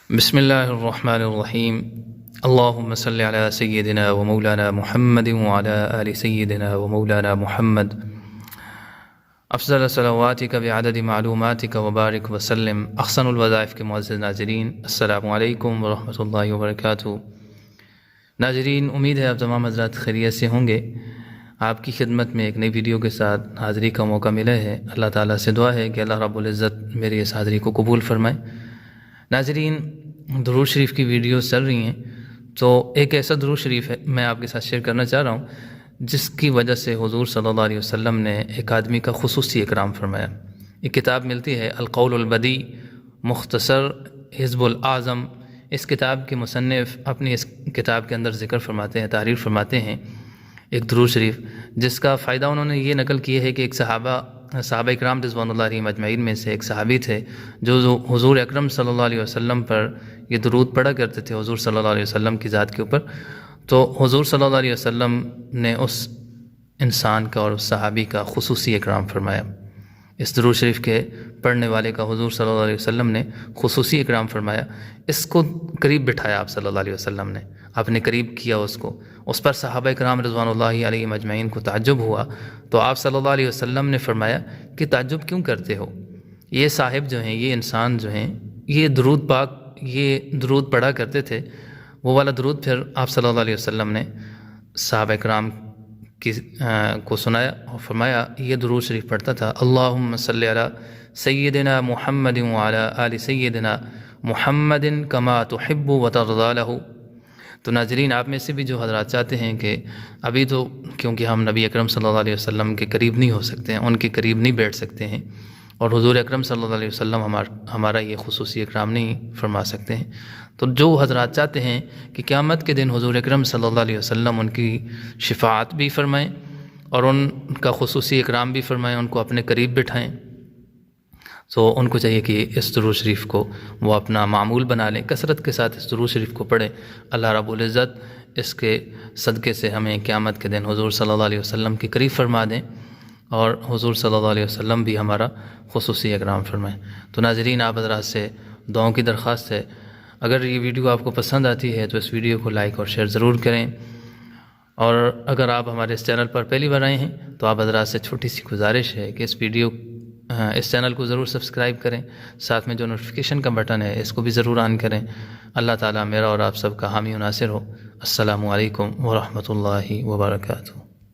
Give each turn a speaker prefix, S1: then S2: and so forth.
S1: بسم اللہ الرحمن الرحیم اللہم صلی علی سیدنا و مولانا محمد وعلی آل سیدنا و مولانا محمد افضل صلواتک بعدد معلوماتک وبارک وسلم۔ احسن الوظائف کے معزز ناظرین، السلام علیکم ورحمۃ اللہ وبرکاتہ۔ ناظرین، امید ہے آپ تمام حضرات خیریت سے ہوں گے۔ آپ کی خدمت میں ایک نئی ویڈیو کے ساتھ حاضری کا موقع ملا ہے۔ اللہ تعالیٰ سے دعا ہے کہ اللہ رب العزت میری اس حاضری کو قبول فرمائے۔ ناظرین، درود شریف کی ویڈیوز چل رہی ہیں، تو ایک ایسا درود شریف ہے میں آپ کے ساتھ شیئر کرنا چاہ رہا ہوں جس کی وجہ سے حضور صلی اللہ علیہ وسلم نے ایک آدمی کا خصوصی اکرام فرمایا۔ ایک کتاب ملتی ہے القول البدیع مختصر حزب الاعظم۔ اس کتاب کے مصنف اپنی اس کتاب کے اندر ذکر فرماتے ہیں، تحریر فرماتے ہیں ایک درود شریف جس کا فائدہ انہوں نے یہ نقل کیا ہے کہ ایک صحابہ اکرام رضوان اللہ علیہم اجمعین میں سے ایک صحابی تھے جو حضور اکرم صلی اللہ علیہ وسلم پر یہ درود پڑھا کرتے تھے، حضور صلی اللہ علیہ وسلم کی ذات کے اوپر۔ تو حضور صلی اللہ علیہ وسلم نے اس انسان کا اور اس صحابی کا خصوصی اکرام فرمایا۔ اس درود شریف کے پڑھنے والے کا حضور صلی اللہ علیہ وسلم نے خصوصی اکرام فرمایا۔ اس کو قریب بٹھایا آپ صلی اللہ علیہ وسلم نے، آپ نے قریب کیا اس کو۔ اس پر صحابہ اکرام رضوان اللہ علیہم اجمعین کو تعجب ہوا، تو آپ صلی اللہ علیہ وسلم نے فرمایا کہ تعجب کیوں کرتے ہو؟ یہ صاحب جو ہیں، یہ انسان جو ہیں، یہ درود پاک، یہ درود پڑھا کرتے تھے۔ وہ والا درود پھر آپ صلی اللہ علیہ وسلم نے صحابہ اکرام کو سنایا اور فرمایا یہ درود شریف پڑھتا تھا، اللہم صلی علی سیدنا محمد وعلی آل سیدنا محمد کما تحب وترضی لہ۔ تو ناظرین، آپ میں سے بھی جو حضرات چاہتے ہیں کہ ابھی تو کیونکہ ہم نبی اکرم صلی اللہ علیہ وسلم کے قریب نہیں ہو سکتے ہیں، ان کے قریب نہیں بیٹھ سکتے ہیں، اور حضور اکرم صلی اللہ علیہ وسلم ہمارا یہ خصوصی اکرام نہیں فرما سکتے ہیں، تو جو حضرات چاہتے ہیں کہ قیامت کے دن حضور اکرم صلی اللہ علیہ وسلم ان کی شفاعت بھی فرمائیں اور ان کا خصوصی اکرام بھی فرمائیں، ان کو اپنے قریب بٹھائیں، تو ان کو چاہیے کہ اس درود شریف کو وہ اپنا معمول بنا لیں، کثرت کے ساتھ اس درود شریف کو پڑھیں۔ اللہ رب العزت اس کے صدقے سے ہمیں قیامت کے دن حضور صلی اللہ علیہ وسلم کے قریب فرما دیں اور حضور صلی اللہ علیہ وسلم بھی ہمارا خصوصی اکرام فرمائیں۔ تو ناظرین، آپ حضرات سے دعاؤں کی درخواست ہے، اگر یہ ویڈیو آپ کو پسند آتی ہے تو اس ویڈیو کو لائک اور شیئر ضرور کریں، اور اگر آپ ہمارے اس چینل پر پہلی بار آئے ہیں تو آپ حضرات سے چھوٹی سی گزارش ہے کہ اس چینل کو ضرور سبسکرائب کریں، ساتھ میں جو نوٹیفیکیشن کا بٹن ہے اس کو بھی ضرور آن کریں۔ اللہ تعالیٰ میرا اور آپ سب کا حامی و ناصر ہو۔ السلام علیکم ورحمۃ اللہ وبرکاتہ۔